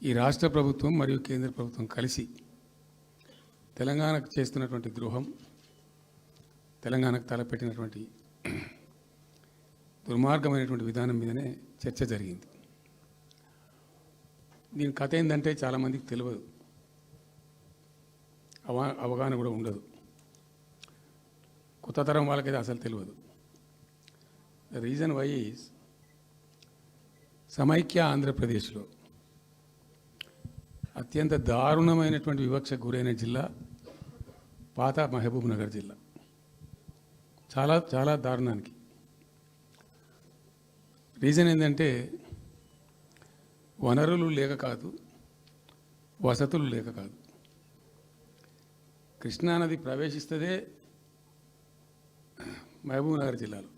ఈ రాష్ట్ర ప్రభుత్వం మరియు కేంద్ర ప్రభుత్వం కలిసి తెలంగాణకు చేస్తున్నటువంటి ద్రోహం, తెలంగాణకు తలపెట్టినటువంటి దుర్మార్గమైనటువంటి విధానం మీదనే చర్చ జరిగింది. దీని కథ ఏంటంటే చాలామందికి తెలియదు, అవగాహన కూడా ఉండదు. కొత్త తరం వాళ్ళకైతే అసలు తెలియదు. ద రీజన్ వై ఈజ్ సమైక్య ఆంధ్రప్రదేశ్లో అత్యంత దారుణమైనటువంటి వివక్షకు గురైన జిల్లా పాత మహబూబ్ నగర్ జిల్లా. చాలా చాలా దారుణానికి. రీజన్ ఏంటంటే వనరులు లేక కాదు, వసతులు లేక కాదు. కృష్ణానది ప్రవేశిస్తదే మహబూబ్ నగర్ జిల్లాలో.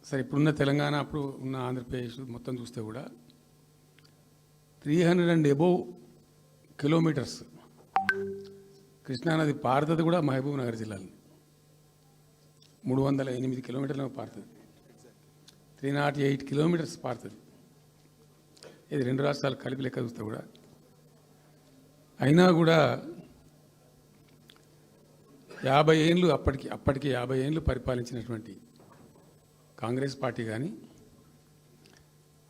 సరే, ఇప్పుడున్న తెలంగాణ, అప్పుడు ఉన్న ఆంధ్రప్రదేశ్ మొత్తం చూస్తే కూడా 300 and above కిలోమీటర్స్ కృష్ణానది పారుతుంది కూడా మహబూబ్ నగర్ జిల్లాలో. 308 కిలోమీటర్లు పారుతుంది, 308 కిలోమీటర్స్ పారుతుంది. ఇది రెండు రాష్ట్రాలు కలిపి లెక్క చూస్తే కూడా. అయినా కూడా 50 ఏళ్ళు అప్పటికి 50 ఏళ్ళు పరిపాలించినటువంటి కాంగ్రెస్ పార్టీ కానీ,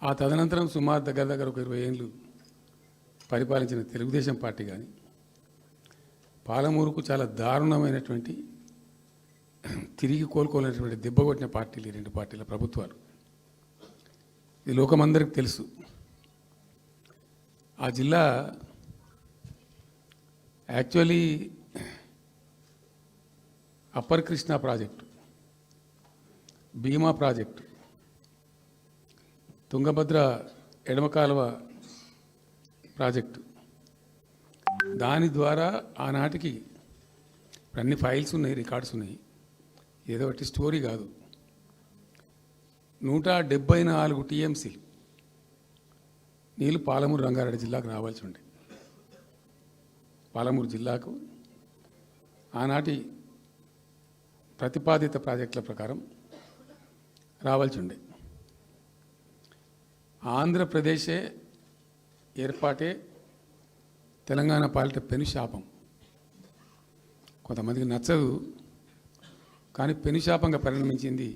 ఆ తదనంతరం సుమారు దగ్గర ఒక 20 ఏళ్ళు పరిపాలించిన తెలుగుదేశం పార్టీ కానీ, పాలమూరుకు చాలా దారుణమైనటువంటి తిరిగి కోలుకోలేనటువంటి దెబ్బ కొట్టిన పార్టీలు ఈ రెండు పార్టీల ప్రభుత్వాలు. ఇది లోకమందరికి తెలుసు. ఆ జిల్లా యాక్చువల్లీ అప్పర్ కృష్ణా ప్రాజెక్టు, భీమా ప్రాజెక్టు, తుంగభద్ర ఎడమ కాలువ ప్రాజెక్టు, దాని ద్వారా ఆనాటికి అన్ని ఫైల్స్ ఉన్నాయి, రికార్డ్స్ ఉన్నాయి. ఏదో ఒకటి స్టోరీ కాదు. 174 టీఎంసీ నీళ్ళు పాలమూరు రంగారెడ్డి జిల్లాకు రావాల్సి ఉండే. పాలమూరు జిల్లాకు ఆనాటి ప్రతిపాదిత ప్రాజెక్టుల ప్రకారం రావాల్సి ఉండే. ఆంధ్రప్రదేశే ఏర్పాటే తెలంగాణ పాలిట పెనుశాపం. కొంతమందికి నచ్చదు, కానీ పెనుశాపంగా పరిణమించింది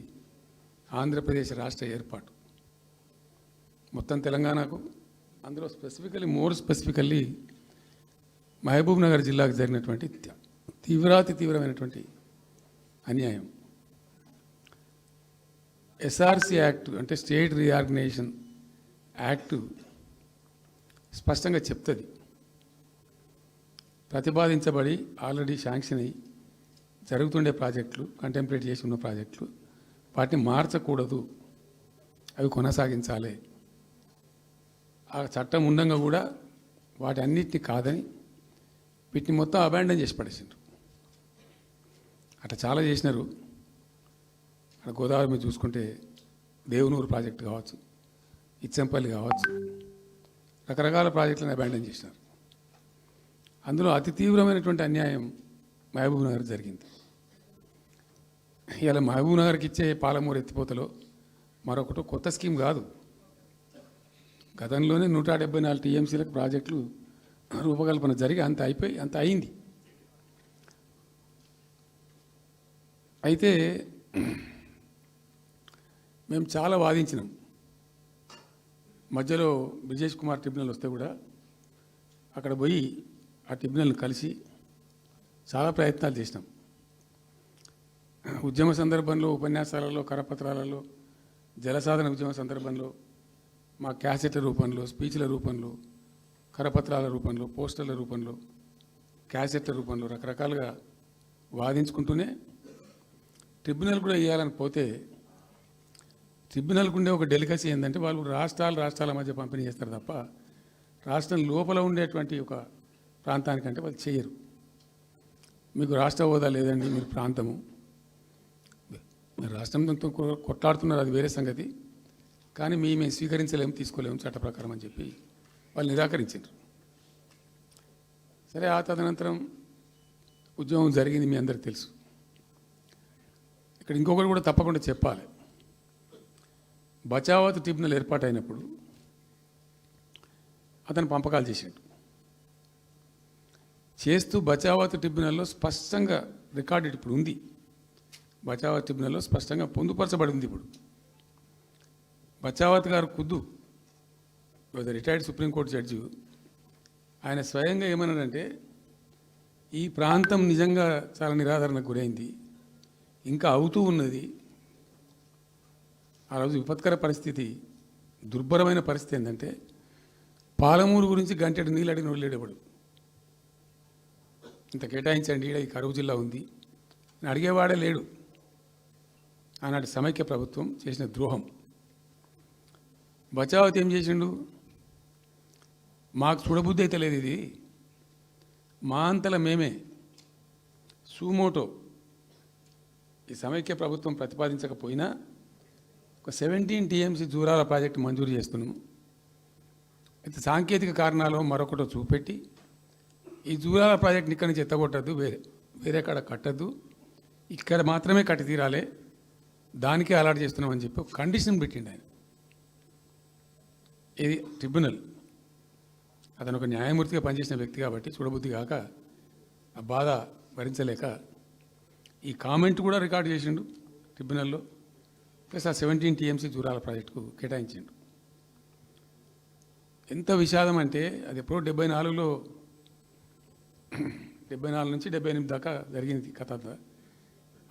ఆంధ్రప్రదేశ్ రాష్ట్ర ఏర్పాటు. మొత్తం తెలంగాణకు, అందులో మోర్ స్పెసిఫికల్లీ మహబూబ్ నగర్ జిల్లాకు జరిగినటువంటి తీవ్రమైనటువంటి అన్యాయం. ఎస్ఆర్సి యాక్ట్ అంటే స్టేట్ రీఆర్గనైజేషన్ యాక్టు స్పష్టంగా చెప్తుంది, ప్రతిపాదించబడి ఆల్రెడీ శాంక్షన్ అయ్యి జరుగుతుండే ప్రాజెక్టులు, కంటెంప్లేట్ చేసి ఉన్న ప్రాజెక్టులు, వాటిని మార్చకూడదు, అవి కొనసాగించాలి. ఆ చట్టం ఉండగా కూడా వాటి అన్నిటిని కాదని వీటిని మొత్తం అబాండన్ చేసి పడేసిండ్రు. అట్లా చాలా చేసినారు. అక్కడ గోదావరి మీద చూసుకుంటే దేవునూరు ప్రాజెక్టు కావచ్చు, ఇచ్చంపల్లి కావచ్చు, రకరకాల ప్రాజెక్టులను అబాండన్ చేసినారు. అందులో అతి తీవ్రమైనటువంటి అన్యాయం మహబూబ్ నగర్ జరిగింది. ఇలా మహబూబ్ నగర్కి ఇచ్చే పాలమూరు ఎత్తిపోతలో మరొకటి కొత్త స్కీమ్ కాదు. గతంలోనే 174 టీఎంసీలకు ప్రాజెక్టులు రూపకల్పన జరిగి అంత అయింది. అయితే మేము చాలా వాదించినాం. మధ్యలో బ్రిజేష్ కుమార్ ట్రిబ్యునల్ వస్తే కూడా అక్కడ పోయి ఆ ట్రిబ్యునల్ని కలిసి చాలా ప్రయత్నాలు చేసినాం. ఉద్యమ సందర్భంలో, ఉపన్యాసాలలో, కరపత్రాలలో, జలసాధన ఉద్యమ సందర్భంలో, మా క్యాసెట్ల రూపంలో, స్పీచ్ల రూపంలో, కరపత్రాల రూపంలో, పోస్టర్ల రూపంలో, క్యాసెట్ల రూపంలో రకరకాలుగా వాదించుకుంటూనే ట్రిబ్యునల్ కూడా వేయాలని పోతే, ట్రిబ్యునల్కు ఉండే ఒక డెలికసీ ఏంటంటే వాళ్ళు రాష్ట్రాల మధ్య పంపిణీ చేస్తారు తప్ప రాష్ట్రం లోపల ఉండేటువంటి ఒక ప్రాంతానికంటే వాళ్ళు చేయరు. మీకు రాష్ట్ర హోదా లేదండి, మీరు ప్రాంతము, మీరు రాష్ట్రంతో కొట్లాడుతున్నారు, అది వేరే సంగతి, కానీ మేము స్వీకరించలేము, తీసుకోలేము చట్ట ప్రకారం అని చెప్పి వాళ్ళు నిరాకరించారు. సరే, ఆ తదనంతరం ఉద్యమం జరిగింది, మీ అందరికీ తెలుసు. ఇక్కడ ఇంకొకటి కూడా తప్పకుండా చెప్పాలి. బచావత్ ట్రిబ్యునల్ ఏర్పాటైనప్పుడు అతను పంపకాలు చేసిండు. చేస్తూ బచావత్ ట్రిబ్యునల్లో స్పష్టంగా రికార్డెడ్ ఇప్పుడు ఉంది. బచావత్ ట్రిబ్యునల్లో స్పష్టంగా పొందుపరచబడి ఉంది. ఇప్పుడు బచావత్ గారు ఖుద్దు రిటైర్డ్ సుప్రీంకోర్టు జడ్జి ఆయన స్వయంగా ఏమన్నాడంటే, ఈ ప్రాంతం నిజంగా చాలా నిరాదరణకు గురైంది, ఇంకా అవుతూ ఉన్నది. ఆ రోజు విపత్కర పరిస్థితి, దుర్భరమైన పరిస్థితి ఏంటంటే, పాలమూరు గురించి గంటెడు నీళ్ళు అడిగిన వెళ్ళేటప్పుడు ఇంత కేటాయించండి, ఈ కరువు జిల్లా ఉంది అని అడిగేవాడే లేడు. ఆనాటి సమైక్య ప్రభుత్వం చేసిన ద్రోహం. బచావత్ ఏం చేసిండు, మాకు చూడబుద్ధి అయితే లేదు, ఇది మా అంతల మేమే సూమోటో ఈ సమైక్య ప్రభుత్వం ప్రతిపాదించకపోయినా ఒక 17 టీఎంసీ జూరాల ప్రాజెక్టు మంజూరు చేస్తున్నాము. అయితే సాంకేతిక కారణాలు మరొకటో చూపెట్టి ఈ జూరాల ప్రాజెక్టుని ఇక్కడి నుంచి ఎత్తగొట్టద్దు, వేరే కాడ కట్టద్దు, ఇక్కడ మాత్రమే కట్టి తీరాలి, దానికే అలాట్ చేస్తున్నామని చెప్పి ఒక కండిషన్ పెట్టిండు ఆయన. ఇది ట్రిబ్యునల్. అతను ఒక న్యాయమూర్తిగా పనిచేసిన వ్యక్తి కాబట్టి చూడబుద్ధి కాక ఆ బాధ భరించలేక ఈ కామెంట్ కూడా రికార్డు చేసిండు ట్రిబ్యునల్లో. ప్లస్ ఆ 17 టీఎంసీ జూరాల ప్రాజెక్టుకు కేటాయించిండు. ఎంత విషాదం అంటే, అది ఎప్పుడో 74లో 74 నుంచి 78 దాకా జరిగింది కథ అంతా.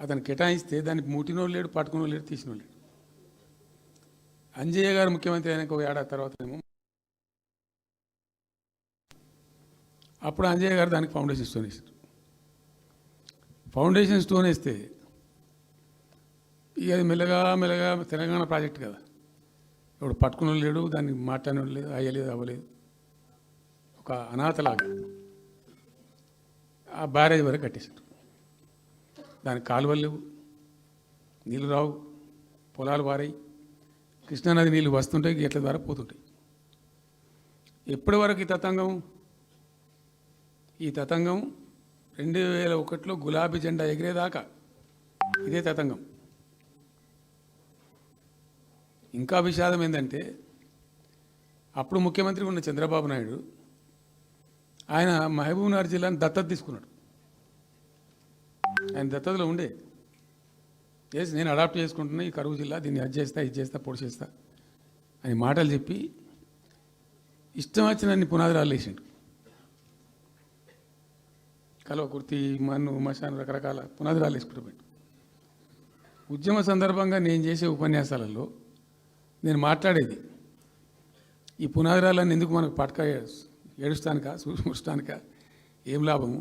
అతను కేటాయిస్తే దానికి ముట్టినోడు లేడు, పట్టుకునోడు లేడు, తీసినోడు లేడు. అంజయ్య గారు ముఖ్యమంత్రి అయినాక ఒక ఏడాది తర్వాత ఏమో అప్పుడు అంజయ్య గారు దానికి ఫౌండేషన్ స్టోన్ వేసారు. ఫౌండేషన్ స్టోన్ వేస్తే ఇక అది మెల్లగా మెల్లగా తెలంగాణ ప్రాజెక్ట్ కదా, ఇప్పుడు పట్టుకుని లేడు, దాన్ని మాట్లాడినోడు లేదు, అయ్యలేదు, అవ్వలేదు. ఒక అనాథలాగా ఆ బ్యారేజ్ వరకు కట్టేశారు. దానికి కాలువలు లేవు, నీళ్ళు రావు, పొలాలు పారాయి, కృష్ణానది నీళ్ళు వస్తుంటాయి, గేట్ల ద్వారా పోతుంటాయి. ఎప్పటి వరకు ఈ తతంగం 2001లో గులాబీ జెండా ఎగిరేదాకా ఇదే తతంగం. ఇంకా విషాదం ఏంటంటే, అప్పుడు ముఖ్యమంత్రి ఉన్న చంద్రబాబు నాయుడు ఆయన మహబూబ్నగర్ జిల్లాను దత్తత తీసుకున్నాడు. ఆయన దత్తతలో ఉండే నేను అడాప్ట్ చేసుకుంటున్నా ఈ కరువు జిల్లా, దీన్ని అది చేస్తా, ఇది చేస్తా, పొడి చేస్తా అని మాటలు చెప్పి ఇష్టం వచ్చినన్ని పునాదురాలు వేసిండు. కలవకుర్తి, మన్ను, మశాను, రకరకాల పునాదురాలు వేసుకుంటూ పెట్టు. ఉద్యమ సందర్భంగా నేను చేసే ఉపన్యాసాలలో నేను మాట్లాడేది, ఈ పునాదురాలన్నీ ఎందుకు మనకు పట్క ఏడుస్తానికా, చూస్తానికా, ఏం లాభము,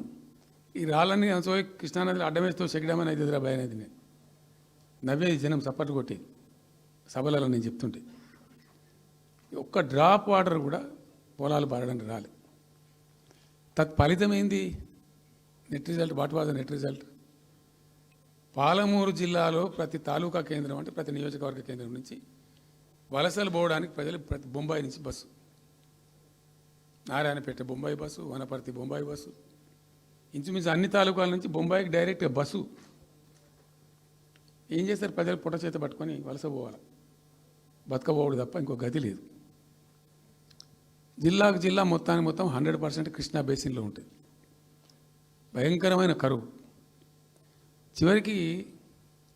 ఈ రాళ్ళన్నీ సో కృష్ణానదిలో అడ్డమేస్తూ చెక్కడమని అయితే భయం అనేది. నేను నవ్వేది, జనం చప్పట్లు కొట్టేది సభలలో నేను చెప్తుంటే. ఒక్క డ్రాప్ వాటర్ కూడా పొలాలు పారడానికి రాలే. తత్ఫలితమైంది net result. What was the net result? Palamuru జిల్లాలో ప్రతి తాలూకా కేంద్రం, అంటే ప్రతి నియోజకవర్గ కేంద్రం నుంచి వలసలు పోవడానికి ప్రజలు ప్రతి బొంబాయి నుంచి bus, Narayanpet Bombay bus, Wanaparthy Bombay bus, ఇంచుమించు అన్ని తాలూకాల నుంచి బొంబాయికి డైరెక్ట్గా బస్సు. ఏం చేస్తారు, ప్రజలు పుట్ట చేత పట్టుకొని వలస పోవాలి, బతకపోవడం తప్ప ఇంకో గతి లేదు. జిల్లాకు జిల్లా మొత్తానికి మొత్తం 100% కృష్ణా బేసిన్లో ఉంటుంది. భయంకరమైన కరువు. చివరికి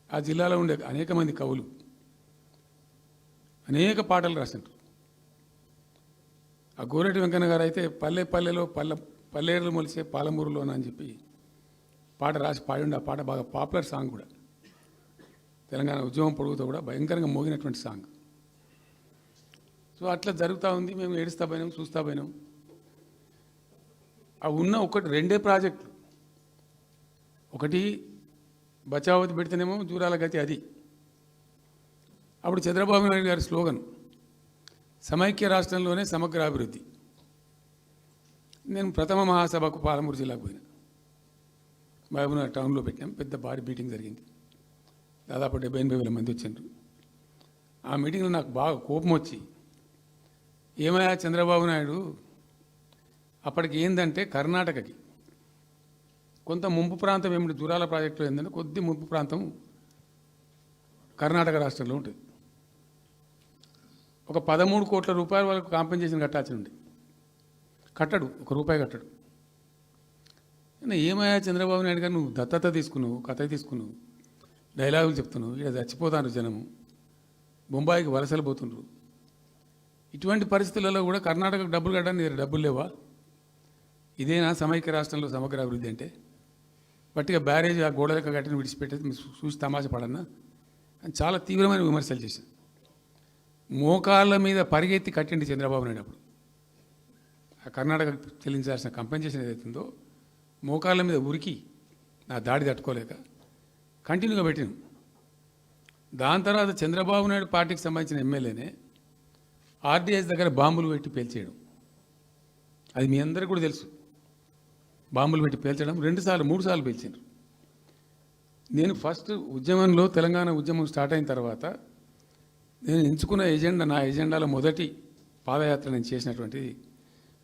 ఆ జిల్లాలో ఉండే అనేక మంది కవులు అనేక పాటలు రాసింటారు. ఆ గోరెటి వెంకన్న గారు అయితే పల్లె పల్లెలో పల్లెర్లు మొలిసే పాలమూరులోన అని చెప్పి పాట రాసి పాడిండి. ఆ పాట బాగా పాపులర్ సాంగ్ కూడా, తెలంగాణ ఉద్యమం పొడుగుతో కూడా భయంకరంగా మోగినటువంటి సాంగ్. సో అట్లా జరుగుతూ ఉంది. మేము ఏడుస్తా పోయినాం, చూస్తా పోయినాం. ఆ ఉన్న రెండే ప్రాజెక్టులు, ఒకటి బచావతి పెడితేనేమో జూరాల గతి అది. అప్పుడు చంద్రబాబు నాయుడు గారి స్లోగన్ సమైక్య రాష్ట్రంలోనే సమగ్ర అభివృద్ధి. నేను ప్రథమ మహాసభకు పాలమూరు జిల్లాకు పోయినా, మహబూబ్నగర్ టౌన్లో పెట్టాం. పెద్ద భారీ మీటింగ్ జరిగింది, దాదాపు 70-80 మంది వచ్చారు. ఆ మీటింగ్లో నాకు బాగా కోపం వచ్చి, ఏమయ్యా చంద్రబాబు నాయుడు, అప్పటికి ఏందంటే కర్ణాటకకి కొంత ముంపు ప్రాంతం ఏమిటి, జూరాల ప్రాజెక్టులో ఏంటంటే కొద్ది ముంపు ప్రాంతం కర్ణాటక రాష్ట్రంలో ఉంటుంది. ఒక 13 కోట్ల రూపాయల వరకు కాంపెన్సేషన్ కట్టాల్సి ఉంది. కట్టడు, ₹1 కట్టడు. ఏమయ్యా చంద్రబాబు నాయుడు గారు, నువ్వు దత్తత తీసుకున్నావు, కథ తీసుకున్నావు, డైలాగులు చెప్తున్నావు, ఇక్కడ చచ్చిపోతాను జనము, బొంబాయికి వలసలు పోతుండ్రు. ఇటువంటి పరిస్థితులలో కూడా కర్ణాటకకు డబ్బులు కట్టడానికి డబ్బులు లేవా? ఇదేనా సమైక్య రాష్ట్రంలో సమగ్ర అభివృద్ధి అంటే? బట్టిగా బ్యారేజ్ ఆ గోడలకు కట్టిన విడిచిపెట్టేది చూసి తమాషా పడన్నా అని చాలా తీవ్రమైన విమర్శలు చేశాను. మోకాళ్ళ మీద పరిగెత్తి కట్టిండి చంద్రబాబు నాయుడు అప్పుడు. ఆ కర్ణాటక చెల్లించాల్సిన కంపెన్సేషన్ ఏదైతుందో మోకాళ్ళ మీద ఉరికి నా దాడి తట్టుకోలేక కంటిన్యూగా పెట్టాను. దాని తర్వాత చంద్రబాబు నాయుడు పార్టీకి సంబంధించిన ఎమ్మెల్యేనే ఆర్డీఎస్ దగ్గర బాంబులు పెట్టి పేల్చేయడం, అది మీ అందరికీ కూడా తెలుసు. బాంబులు పెట్టి పేల్చడం 2 సార్లు 3 సార్లు పేల్చారు. నేను ఫస్ట్ ఉద్యమంలో తెలంగాణ ఉద్యమం స్టార్ట్ అయిన తర్వాత నేను ఎంచుకున్న ఎజెండా, నా ఎజెండాలో మొదటి పాదయాత్ర నేను చేసినటువంటిది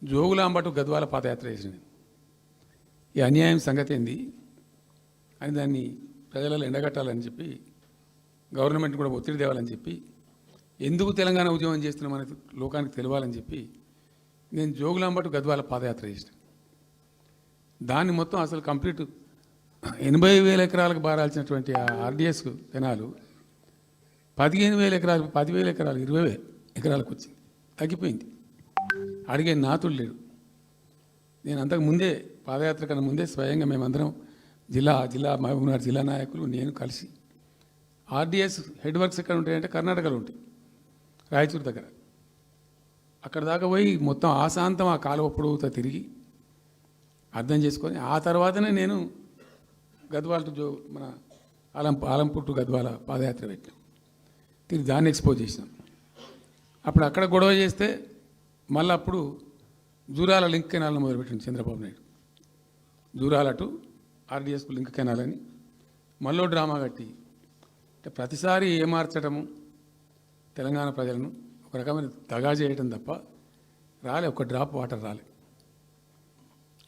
జోగులాంబ టు గద్వాల పాదయాత్ర చేసిన. ఈ అన్యాయం సంగతి ఏంది అని దాన్ని ప్రజలలో ఎండగట్టాలని చెప్పి, గవర్నమెంట్ కూడా ఒత్తిడి తేవాలని చెప్పి, ఎందుకు తెలంగాణ ఉద్యమం చేస్తున్నామనేది లోకానికి తెలియాలని చెప్పి నేను జోగులాంబ టు గద్వాల పాదయాత్ర చేసిన. దాన్ని మొత్తం అసలు కంప్లీట్ 80,000 ఎకరాలకు బారాల్సినటువంటి ఆ ఆర్డీఎస్ కెనాలు 15,000 ఎకరాలు, 10,000 ఎకరాలు, 20,000 ఎకరాలకు వచ్చింది, తగ్గిపోయింది. అడిగే నాతుడు లేడు. నేను అంతకు ముందే పాదయాత్ర కన్నా ముందే స్వయంగా మేమందరం జిల్లా మహబూబ్నగర్ జిల్లా నాయకులు నేను కలిసి ఆర్డీఎస్ హెడ్ వర్క్స్ ఎక్కడ ఉంటాయంటే కర్ణాటకలో ఉంటాయి, రాయచూరు దగ్గర. అక్కడ దాకా పోయి మొత్తం ఆశాంతం ఆ కాలువ పొడవుతో తిరిగి అర్థం చేసుకొని ఆ తర్వాతనే నేను గద్వాల టు మన ఆలంపూర్ టు గద్వాల పాదయాత్ర పెట్టాం. తిరిగి దాన్ని ఎక్స్పోజ్ చేసినాం. అప్పుడు అక్కడ గొడవ చేస్తే మళ్ళీ అప్పుడు జూరాల లింక్ కెనాల్ని మొదలుపెట్టింది చంద్రబాబు నాయుడు. జూరాల టు ఆర్డీఎస్కు లింక్ కెనాల్ అని మళ్ళీ డ్రామా కట్టి, అంటే ప్రతిసారి ఏమార్చడము తెలంగాణ ప్రజలను ఒక రకమైన దగా చేయటం తప్ప రాలే, ఒక డ్రాప్ వాటర్ రాలే,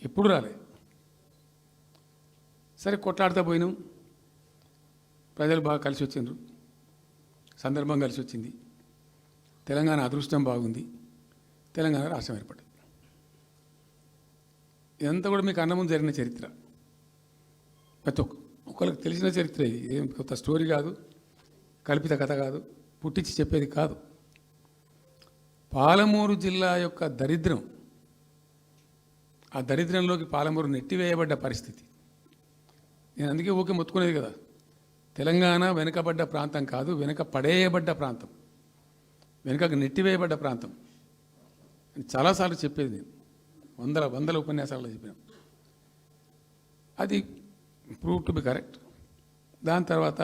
ఎప్పుడు రాలే. సరే కొట్లాడుతూ పోయినాం, ప్రజలు బాగా కలిసి వచ్చిండ్రు, సందర్భం కలిసి వచ్చింది, తెలంగాణ అదృష్టం బాగుంది, తెలంగాణ రాష్ట్రం ఏర్పడింది. ఇదంతా కూడా మీకు అన్నముందు జరిగిన చరిత్ర, ప్రతి ఒక్కరికి తెలిసిన చరిత్ర. ఇది ఏం కొత్త స్టోరీ కాదు, కల్పిత కథ కాదు, పుట్టించి చెప్పేది కాదు. పాలమూరు జిల్లా యొక్క దరిద్రం, ఆ దరిద్రంలోకి పాలమూరు నెట్టివేయబడ్డ పరిస్థితి. నేను అందుకే ఊకే మొత్తుకునేది కదా, తెలంగాణ వెనుకబడ్డ ప్రాంతం కాదు, వెనుక పడేయబడ్డ ప్రాంతం, వెనుకకు నెట్టివేయబడ్డ ప్రాంతం అని చాలాసార్లు చెప్పేది. నేను వందల ఉపన్యాసాలలో చెప్పినాం. అది ప్రూవ్ టు బి కరెక్ట్. దాని తర్వాత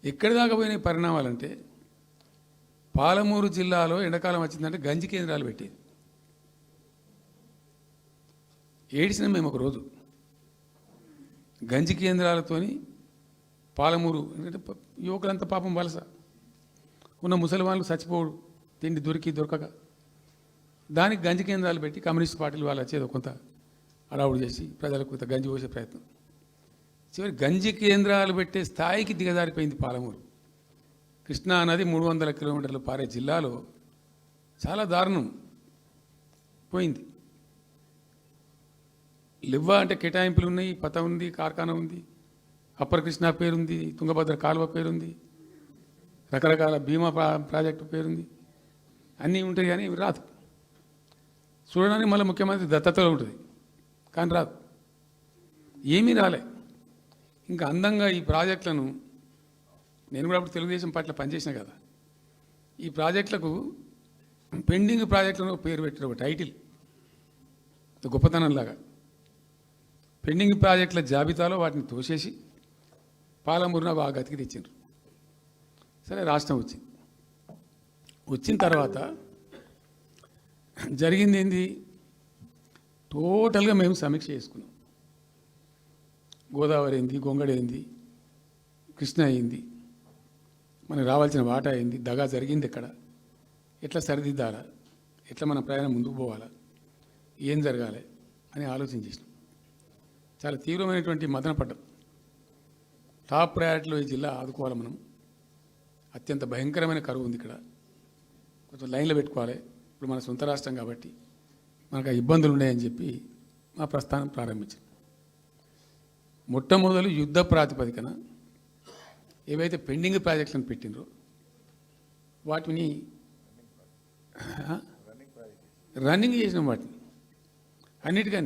ఎక్కడి దాకా పోయిన పరిణామాలంటే, పాలమూరు జిల్లాలో ఎండాకాలం వచ్చిందంటే గంజి కేంద్రాలు పెట్టేది. ఏడిసినాం మేము ఒకరోజు. గంజి కేంద్రాలతోని పాలమూరు, ఎందుకంటే యువకులంతా పాపం వలస ఉన్న ముసలి వాళ్ళు చచ్చిపోడు, తిండి దొరకక, దానికి గంజి కేంద్రాలు పెట్టి కమ్యూనిస్ట్ పార్టీలు వాళ్ళు వచ్చేది కొంత అడావుడు చేసి ప్రజలకు కొంత గంజి పోసే ప్రయత్నం. చివరి గంజి కేంద్రాలు పెట్టే స్థాయికి దిగజారిపోయింది పాలమూరు. కృష్ణా నది 300 కిలోమీటర్లు పారే జిల్లాలో చాలా దారుణం పోయింది. లివ్వా అంటే కేటాయింపులు ఉన్నాయి, పత ఉంది, కార్ఖానా ఉంది, అప్పర్ కృష్ణా పేరుంది, తుంగభద్ర కాలువ పేరుంది, రకరకాల భీమా ప్రాజెక్టు పేరుంది, అన్నీ ఉంటాయి. కానీ ఇవి రాదు. చూడడానికి మళ్ళీ ముఖ్యమంత్రి దత్తతలో ఉంటుంది, కానీ రాదు, ఏమీ రాలే. ఇంకా అందంగా ఈ ప్రాజెక్టులను, నేను కూడా అప్పుడు తెలుగుదేశం పార్టీలో పనిచేసిన కదా, ఈ ప్రాజెక్టులకు పెండింగ్ ప్రాజెక్టులను పేరు పెట్టారు, ఒక టైటిల్ గొప్పతనంలాగా. పెండింగ్ ప్రాజెక్టుల జాబితాలో వాటిని తోసేసి పాలమూరున ఆ గతికి తెచ్చిండ్రు. సరే రాష్ట్రం వచ్చింది. వచ్చిన తర్వాత జరిగింది ఏంది, టోటల్గా మేము సమీక్ష చేసుకున్నాం. గోదావరి అయింది, గొంగడి అయింది, కృష్ణ అయింది, మనకు రావాల్సిన వాటా అయింది, దగా జరిగింది ఎక్కడ, ఎట్లా సరిదిద్దాలా, ఎట్లా మన ప్రయాణం ముందుకు పోవాలా, ఏం జరగాలి అని ఆలోచన చేసినాం. చాలా తీవ్రమైనటువంటి మదన పడ్డం. టాప్ ప్రయారిటీలో ఈ జిల్లా ఆదుకోవాలి మనం. అత్యంత భయంకరమైన కరువు ఉంది ఇక్కడ, కొంచెం లైన్లో పెట్టుకోవాలి. ఇప్పుడు మన సొంత రాష్ట్రం కాబట్టి మనకు ఆ ఇబ్బందులు ఉన్నాయని చెప్పి మా ప్రస్థానం ప్రారంభించాం. మొట్టమొదలు యుద్ధ ప్రాతిపదికన ఏవైతే పెండింగ్ ప్రాజెక్టులను పెట్టినరో వాటిని రన్నింగ్ చేసినాం. వాటిని అన్నిటికీ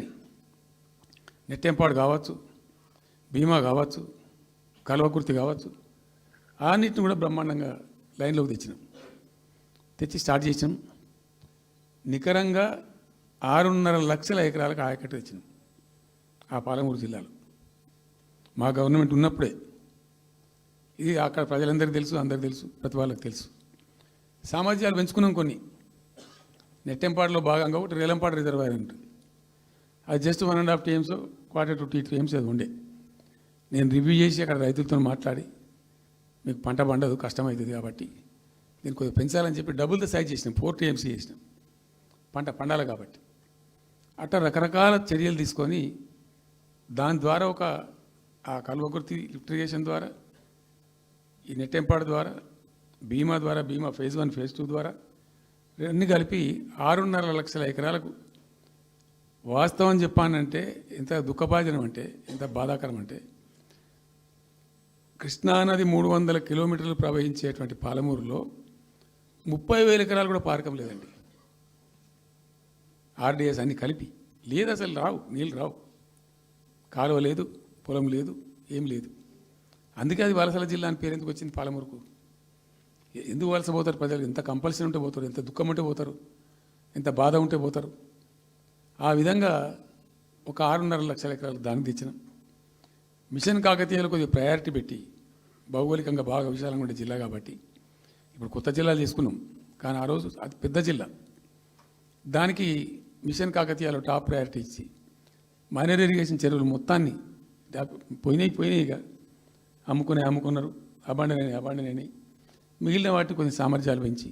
నెట్టెంపాడు కావచ్చు, భీమా కావచ్చు, కల్వకుర్తి కావచ్చు, అన్నిటిని కూడా బ్రహ్మాండంగా లైన్లోకి తెచ్చి స్టార్ట్ చేసినాం. నికరంగా 6.5 లక్షల ఎకరాలకు ఆయకట్టు తెచ్చినాం ఆ పాలమూరు జిల్లాలో మా గవర్నమెంట్ ఉన్నప్పుడే. ఇది అక్కడ ప్రజలందరికీ తెలుసు, అందరికీ తెలుసు, ప్రతి వాళ్ళకి తెలుసు. సామర్థ్యాలు పెంచుకున్నాం కొన్ని. నెట్టెంపాడులో భాగంగా ఒకటి రేలంపాడు రిజర్వాయర్ ఉంటుంది. అది జస్ట్ 1.5 TMs, 1/4 to 2 TMs అది ఉండే. నేను రివ్యూ చేసి అక్కడ రైతులతో మాట్లాడి మీకు పంట పండదు, కష్టమవుతుంది కాబట్టి దీన్ని కొద్దిగా పెంచాలని చెప్పి డబుల్ ద సైజ్ చేసినాం, 4 TMs చేసినాం పంట పండాలి కాబట్టి. అట్లా రకరకాల చర్యలు తీసుకొని దాని ద్వారా ఆ కల్వకుర్తి లిఫ్ట్ ఇరిగేషన్ ద్వారా, ఈ నెట్టెంపాడు ద్వారా, భీమా phase 1 phase 2 ద్వారా అన్నీ కలిపి 6.5 లక్షల ఎకరాలకు. వాస్తవం చెప్పానంటే ఎంత దుఃఖభాజనం అంటే, ఎంత బాధాకరం అంటే, కృష్ణానది 300 కిలోమీటర్లు ప్రవహించేటువంటి పాలమూరులో 30,000 ఎకరాలు కూడా పారకం లేదండి. RDS అన్ని కలిపి లేదు, అసలు రావు, నీళ్ళు రావు, కాలువ లేదు, పొలం లేదు, ఏం లేదు. అందుకే అది వలసల జిల్లా అని పేరు ఎందుకు వచ్చింది పాలమూరుకు? ఎందుకు వలస పోతారు ప్రజలు? ఎంత కంపల్సరీ ఉంటే పోతారు, ఎంత దుఃఖం ఉంటే పోతారు, ఎంత బాధ ఉంటే పోతారు. ఆ విధంగా ఒక 6.5 లక్షల ఎకరాలు దానికి తెచ్చినాం. మిషన్ కాకతీయలో కొద్దిగా ప్రయారిటీ పెట్టి, భౌగోళికంగా బాగా విశాలంగా ఉండే జిల్లా కాబట్టి ఇప్పుడు కొత్త జిల్లాలు తీసుకున్నాం, కానీ ఆ రోజు అది పెద్ద జిల్లా. దానికి మిషన్ కాకతీయలో టాప్ ప్రయారిటీ ఇచ్చి మైనర్ ఇరిగేషన్ చెరువులు మొత్తాన్ని పోయినాయిగా అమ్ముకున్నారు, అబాండనైనాయి. మిగిలిన వాటిని కొన్ని సామర్థ్యాలు పెంచి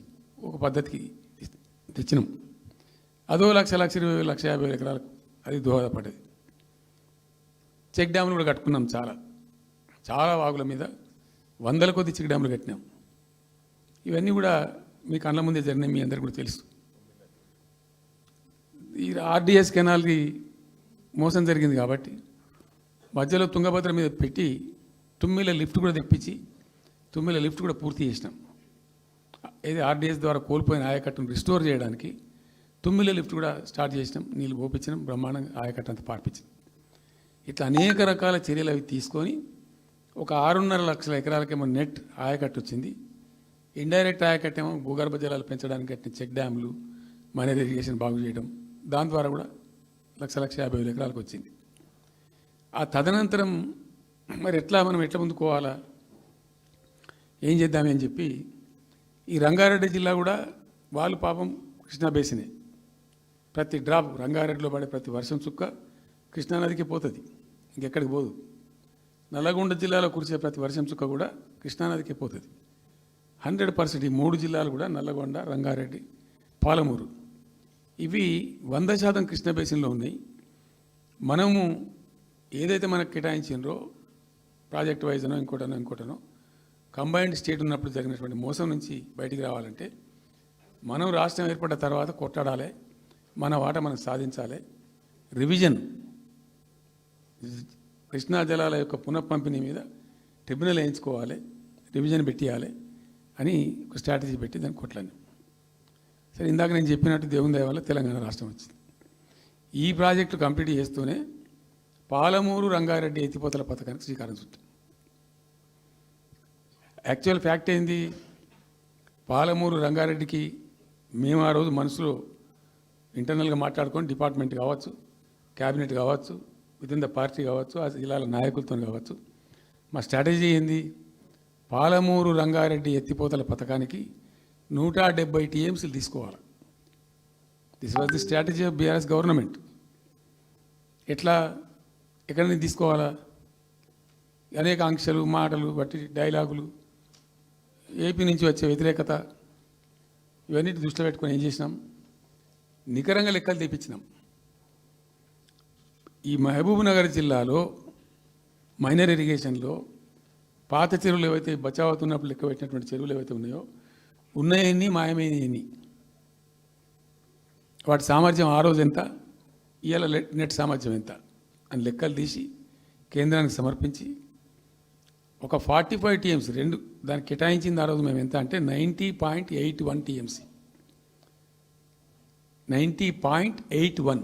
ఒక పద్ధతికి తెచ్చినాం. అదో 1,20,000-1,50,000 ఎకరాలకు అది దోహదపడ్డది. చెక్ డ్యాములు కూడా కట్టుకున్నాం. చాలా వాగుల మీద 100ల కొద్ది చెక్ డ్యాములు కట్టినాం. ఇవన్నీ కూడా మీ కళ్ళ ముందే జరిగినాయి, మీ అందరికీ కూడా తెలుసు. ఈ RDS కెనాల్కి మోసం జరిగింది కాబట్టి మధ్యలో తుంగభద్ర మీద పెట్టి తుమ్మిల లిఫ్ట్ కూడా తెప్పించి తుమ్మిల లిఫ్ట్ కూడా పూర్తి చేసినాం. ఇది RDS ద్వారా కోల్పోయిన ఆయకట్టును రిస్టోర్ చేయడానికి తుమ్మిల లిఫ్ట్ కూడా స్టార్ట్ చేసినాం. నీళ్ళు పోపించినాం, బ్రహ్మాండంగా ఆయకట్టు అంతా పార్పించినాం. ఇట్లా అనేక రకాల చర్యలు అవి తీసుకొని ఒక 6.5 లక్షల ఎకరాలకేమో నెట్ ఆయకట్టు వచ్చింది. ఇండైరెక్ట్ ఆయకట్టు ఏమో భూగర్భ జలాలు పెంచడానికి కట్టిన చెక్ డ్యాములు, మైనర్ ఇరిగేషన్ బాగు చేయడం, దాని ద్వారా కూడా 1,50,000 ఎకరాలకు వచ్చింది. ఆ తదనంతరం మరి మనం ఎట్లా ముందుకోవాలా, ఏం చేద్దామని చెప్పి ఈ రంగారెడ్డి జిల్లా కూడా వాళ్ళు పాపం కృష్ణా బేసినే, ప్రతి డ్రాప్ రంగారెడ్డిలో పడే ప్రతి వర్షం చుక్క కృష్ణానదికి పోతుంది, ఇంకెక్కడికి పోదు. నల్లగొండ జిల్లాలో కురిసే ప్రతి వర్షం చుక్క కూడా కృష్ణానదికి పోతుంది. 100% ఈ 3 జిల్లాలు కూడా నల్లగొండ, రంగారెడ్డి, పాలమూరు ఇవి 100% కృష్ణా బేసిన్లో ఉన్నాయి. మనము ఏదైతే మనకు కేటాయించినరో ప్రాజెక్ట్ వైజ్నో ఇంకోటనో కంబైన్డ్ స్టేట్ ఉన్నప్పుడు జరిగినటువంటి మోసం నుంచి బయటికి రావాలంటే మనం రాష్ట్రం ఏర్పడ్డ తర్వాత కొట్టాడాలి, మన వాట మనం సాధించాలి. రివిజన్, కృష్ణా జలాల యొక్క పునఃపంపిణీ మీద ట్రిబ్యునల్ వేయించుకోవాలి, రివిజన్ పెట్టియాలి అని ఒక స్ట్రాటజీ పెట్టి దాన్ని కొట్లాను. సరే, ఇందాక నేను చెప్పినట్టు దేవుని దయ వల్ల తెలంగాణ రాష్ట్రం వచ్చింది. ఈ ప్రాజెక్టు కంప్లీట్ చేస్తూనే పాలమూరు రంగారెడ్డి ఎత్తిపోతల పథకానికి శ్రీకారం చుట్టాం. యాక్చువల్ ఫ్యాక్ట్ ఏంది, పాలమూరు రంగారెడ్డికి మేము ఆ రోజు మనసులో ఇంటర్నల్గా మాట్లాడుకొని డిపార్ట్మెంట్ కావచ్చు, క్యాబినెట్ కావచ్చు, వితిన్ ద పార్టీ కావచ్చు, ఆ జిల్లాల నాయకులతో కావచ్చు, మా స్ట్రాటజీ ఏంది, పాలమూరు రంగారెడ్డి ఎత్తిపోతల పథకానికి 170 TMs తీసుకోవాలి. This was the strategy of BRS government. ఎక్కడి నుంచి తీసుకోవాలా, అనేక ఆంక్షలు, మాటలు, బట్టి డైలాగులు, ఏపీ నుంచి వచ్చే వ్యతిరేకత, ఇవన్నీ దృష్టిలో పెట్టుకొని ఏం చేసినాం, నికరంగా లెక్కలు తెప్పించినాం. ఈ మహబూబ్ నగర్ జిల్లాలో మైనర్ ఇరిగేషన్లో పాత చెరువులు ఏవైతే బచావుతున్నప్పుడు లెక్క పెట్టినటువంటి చెరువులు ఏవైతే ఉన్నాయో ఉన్నాయన్నీ మాయమైనవి. వాటి సామర్థ్యం ఆ రోజు ఎంత, ఇవాళ నెట్ సామర్థ్యం ఎంత అని లెక్కలు తీసి కేంద్రానికి సమర్పించి ఒక 45 టీఎంసీ రెండు దానికి కేటాయించింది ఆ రోజు మేము ఎంత అంటే 90.81 టీఎంసీ, 90.81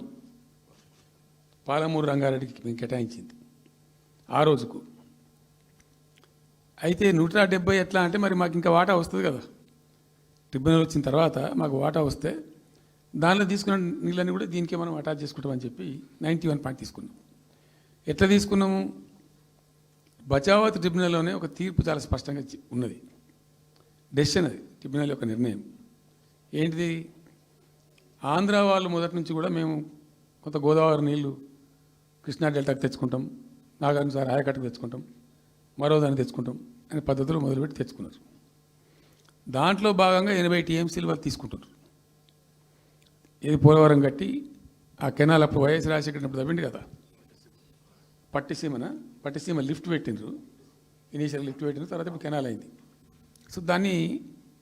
పాలమూరు రంగారెడ్డికి మేము కేటాయించింది ఆ రోజుకు. అయితే 170 ఎట్లా అంటే మరి మాకు ఇంకా వాటా వస్తుంది కదా, ట్రిబ్యునల్ వచ్చిన తర్వాత మాకు వాటా వస్తే దానిలో తీసుకున్న నీళ్ళని కూడా దీనికే మనం అటాచ్ చేసుకుంటామని చెప్పి 91 పాయింట్ తీసుకున్నాం. ఎట్లా తీసుకున్నాము? బచావత్ ట్రిబ్యునల్లోనే ఒక తీర్పు చాలా స్పష్టంగా ఉన్నది, డెసిషన్ అది ట్రిబ్యునల్ యొక్క నిర్ణయం. ఏంటిది? ఆంధ్ర వాళ్ళు మొదటి నుంచి కూడా మేము కొంత గోదావరి నీళ్లు కృష్ణా డెల్టాకి తెచ్చుకుంటాం, నాగార్జున సార్ ఆయకట్టుకు తెచ్చుకుంటాం, మరో దాన్ని తెచ్చుకుంటాం అనే పద్ధతులు మొదలుపెట్టి తెచ్చుకున్నారు. దాంట్లో భాగంగా 80 టీఎంసీలు వాళ్ళు తీసుకుంటారు. ఇది పోలవరం కట్టి ఆ కెనాల్ అప్పుడు వైఎస్ రాజశేఖర్ తవ్విండి కదా, పట్టిసీమ లిఫ్ట్ పెట్టిండ్రు, ఇనీషియల్ లిఫ్ట్ పెట్టిన తర్వాత ఇప్పుడు కెనాల్ అయింది. సో దాన్ని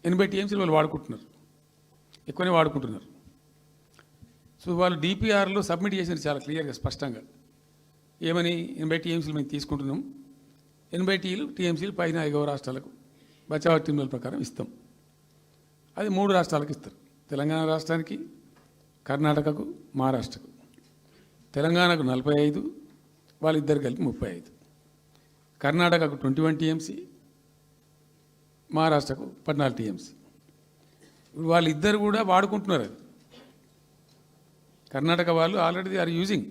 80 టీఎంసీలు వాళ్ళు వాడుకుంటున్నారు, ఎక్కువనే వాడుకుంటున్నారు. సో వాళ్ళు డిపిఆర్లో సబ్మిట్ చేసినారు చాలా క్లియర్గా స్పష్టంగా, ఏమని 80 టీఎంసీలు మేము తీసుకుంటున్నాం, 80 టీఎంసీలు పైన 5 రాష్ట్రాలకు బచావత్ ట్రిబ్యునల్ ప్రకారం ఇస్తాం. అది 3 రాష్ట్రాలకు ఇస్తారు, తెలంగాణ రాష్ట్రానికి, కర్ణాటకకు, మహారాష్ట్రకు. తెలంగాణకు 45, వాళ్ళిద్దరు కలిపి 35, కర్ణాటకకు 21 టీఎంసీ, మహారాష్ట్రకు 14 టీఎంసీ. వాళ్ళిద్దరు కూడా వాడుకుంటున్నారు. అది కర్ణాటక వాళ్ళు ఆల్రెడీ ఆర్ యూజింగ్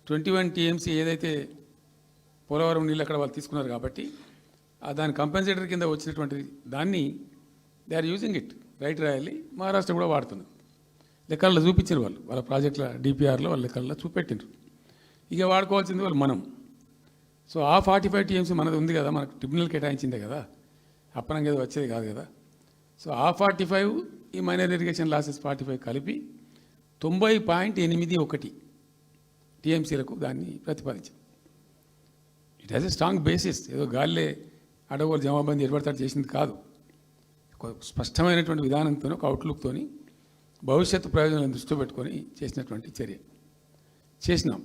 21 టీఎంసీ ఏదైతే పోలవరం నీళ్ళు అక్కడ వాళ్ళు తీసుకున్నారు కాబట్టి దాని కంపెన్సేటర్ కింద వచ్చినటువంటి దాన్ని they are using it, right రాయాలి. మహారాష్ట్ర కూడా వాడుతున్నారు. లెక్కల్లో చూపించారు వాళ్ళు, వాళ్ళ ప్రాజెక్టుల డిపిఆర్లో వాళ్ళ లెక్కల్లో చూపెట్టినారు. ఇక వాడుకోవాల్సింది వాళ్ళు మనం. సో ఆ 45 టీఎంసీ మనది ఉంది కదా, మనకు ట్రిబ్యునల్ కేటాయించిందే కదా, అప్పనంగా ఏదో వచ్చేది కాదు కదా. సో ఆ 45 ఈ మైనర్ ఇరిగేషన్ లాసెస్ 45 కలిపి 90.81 టీఎంసీలకు దాన్ని ప్రతిపాదించాం. It has a strong basis. ఏదో గాలిలే అడవులు జమాబందీ ఏర్పడతాడు చేసింది కాదు, ఒక స్పష్టమైనటువంటి విధానంతో, ఒక అవుట్లుక్తో, భవిష్యత్తు ప్రయోజనాలను దృష్టిలో పెట్టుకొని చేసినటువంటి చర్య. చేసినాం.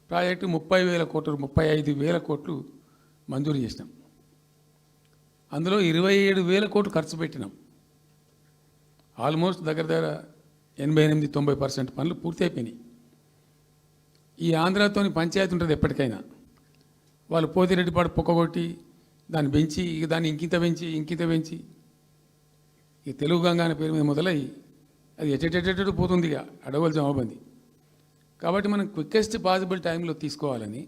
ప్రాజెక్టు 30,000 కోట్లు, 35,000 కోట్లు మంజూరు చేసినాం. అందులో 27,000 కోట్లు ఖర్చు పెట్టినాం. ఆల్మోస్ట్ దగ్గర 88-90% పనులు పూర్తి అయిపోయినాయి. ఈ ఆంధ్రాతోని పంచాయతీ ఉంటుంది ఎప్పటికైనా, వాళ్ళు పోతిరెడ్డిపాడు పొక్కగొట్టి దాన్ని పెంచి, ఇక దాన్ని ఇంకింత పెంచి ఈ తెలుగు గంగా అనే పేరు మీద మొదలై అది ఎటెటెటెటు పోతుంది ఇక అడవుల జమాబంది. కాబట్టి మనం క్విక్కెస్ట్ పాసిబుల్ టైంలో తీసుకోవాలని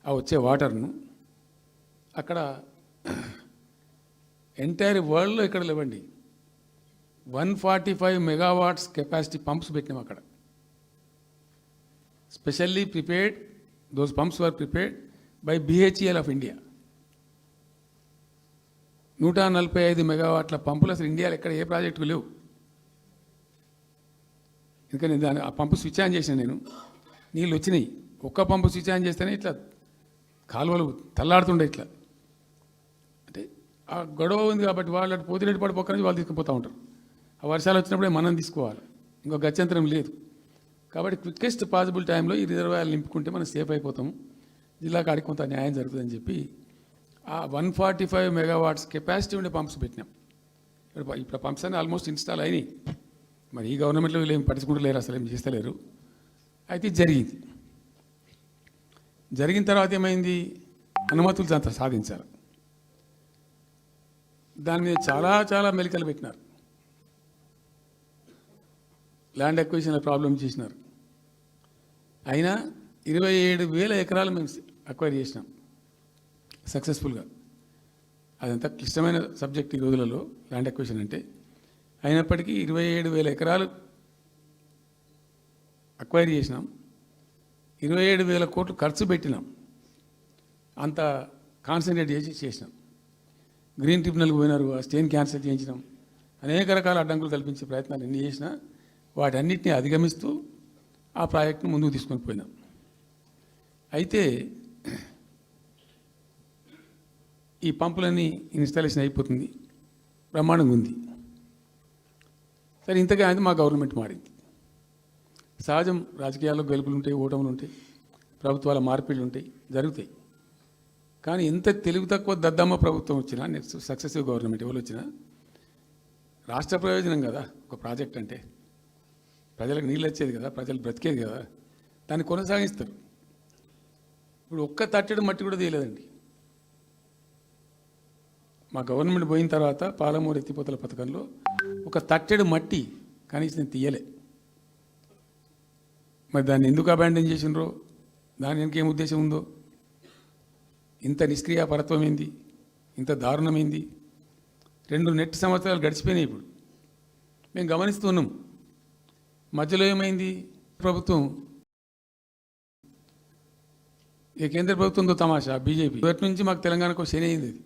ఆ వచ్చే వాటర్ను అక్కడ ఎంటైర్ వరల్డ్లో ఇక్కడ లేవండి 145 మెగావాట్స్ కెపాసిటీ పంప్స్ పెట్టినాం అక్కడ. Specially prepared, those pumps were prepared by BHEL of India. 145 మెగావాట్ల పంపులు అసలు ఇండియాలో ఎక్కడ ఏ ప్రాజెక్టుకు లేవు. ఎందుకని దాని ఆ పంపు స్విచ్ ఆన్ చేసిన నేను, నీళ్ళు వచ్చినాయి. ఒక్క పంపు స్విచ్ ఆన్ చేస్తేనే ఇట్లా కాలువలు తల్లాడుతుండే ఇట్లా. అంటే ఆ గొడవ ఉంది కాబట్టి వాళ్ళు అటు పోతిరెడ్డి పడి పక్క నుంచి వాళ్ళు తీసుకుపోతూ ఉంటారు. ఆ వర్షాలు వచ్చినప్పుడే మనం తీసుకోవాలి, ఇంకో గత్యంతరం లేదు. కాబట్టి క్విక్కెస్ట్ పాసిబుల్ టైంలో ఈ రిజర్వాయర్లు నింపుకుంటే మనం సేఫ్ అయిపోతాము, జిల్లా కాడికి కొంత న్యాయం జరుగుతుందని చెప్పి ఆ 145 మెగావాట్స్ కెపాసిటీ ఉండే పంప్స్ పెట్టినాం. ఇప్పుడు పంప్స్ అన్నీ ఆల్మోస్ట్ ఇన్స్టాల్ అయినాయి. మరి ఈ గవర్నమెంట్లో వీళ్ళు ఏం పట్టించుకుంటలేరు, అసలు ఏం చేస్తలేరు. అయితే జరిగింది. జరిగిన తర్వాత ఏమైంది? అనుమతులు అంత సాధించారు. దాని మీద చాలా మెలికలు పెట్టినారు. ల్యాండ్ అక్విజిషన్ల ప్రాబ్లం చేసినారు. అయినా 27,000 ఎకరాలు మేము అక్వైర్ చేసినాం సక్సెస్ఫుల్గా. అదంతా క్లిష్టమైన సబ్జెక్ట్ ఈ రోజులలో ల్యాండ్ అక్విజిషన్ అంటే. అయినప్పటికీ 27,000 ఎకరాలు అక్వైర్ చేసినాం, 27,000 కోట్లు ఖర్చు పెట్టినాం. అంత కాన్సన్ట్రేట్ చేసినాం. గ్రీన్ ట్రిబ్యునల్కి పోయినారు, ఆ స్టేని క్యాన్సిల్ చేయించినాం. అనేక రకాల అడ్డంకులు కల్పించే ప్రయత్నాలు ఎన్ని చేసినా వాటన్నిటిని అధిగమిస్తూ ఆ ప్రాజెక్టును ముందుకు తీసుకొని పోయినాం. అయితే ఈ పంపులన్నీ ఇన్స్టాలేషన్ అయిపోతుంది, బ్రహ్మాండంగా ఉంది. సరే ఇంతగా అయితే మా గవర్నమెంట్ మారింది. సహజం, రాజకీయాల్లో గెలుపులు ఉంటాయి, ఓటములు ఉంటాయి, ప్రభుత్వాల మార్పిళ్ళు ఉంటాయి, జరుగుతాయి. కానీ ఎంత తెలుగు తక్కువ దద్దమ్మ ప్రభుత్వం వచ్చినా, నెక్స్ట్ సక్సెసివ్ గవర్నమెంట్ ఎవరు వచ్చినా రాష్ట్ర ప్రయోజనం కదా ఒక ప్రాజెక్ట్ అంటే. ప్రజలకు నీళ్ళు వచ్చేది కదా, ప్రజలు బ్రతికేది కదా, దాన్ని కొనసాగిస్తారు. ఇప్పుడు ఒక్క తట్టెడు మట్టి కూడా తీయలేదండి. మా గవర్నమెంట్ పోయిన తర్వాత పాలమూరు ఎత్తిపోతల పథకంలో ఒక తట్టెడు మట్టి కనీసం నేను తీయలే. మరి దాన్ని ఎందుకు అబాండన్ చేసినరో, దాని వెనక ఏం ఉద్దేశం ఉందో, ఇంత నిష్క్రియాపరత్వం ఏంది, ఇంత దారుణమైంది. 2 నెట్ సంవత్సరాలు గడిచిపోయినాయి. ఇప్పుడు మేము గమనిస్తున్నాం. మధ్యలో ఏమైంది, ప్రభుత్వం ఇక కేంద్ర ప్రభుత్వంతో తమాషా బీజేపీ మొదటి నుంచి మాకు తెలంగాణకు శని అయింది. అది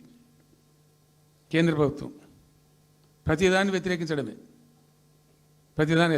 కేంద్ర ప్రభుత్వం ప్రతిదాన్ని వ్యతిరేకించడమే, ప్రతిదాన్ని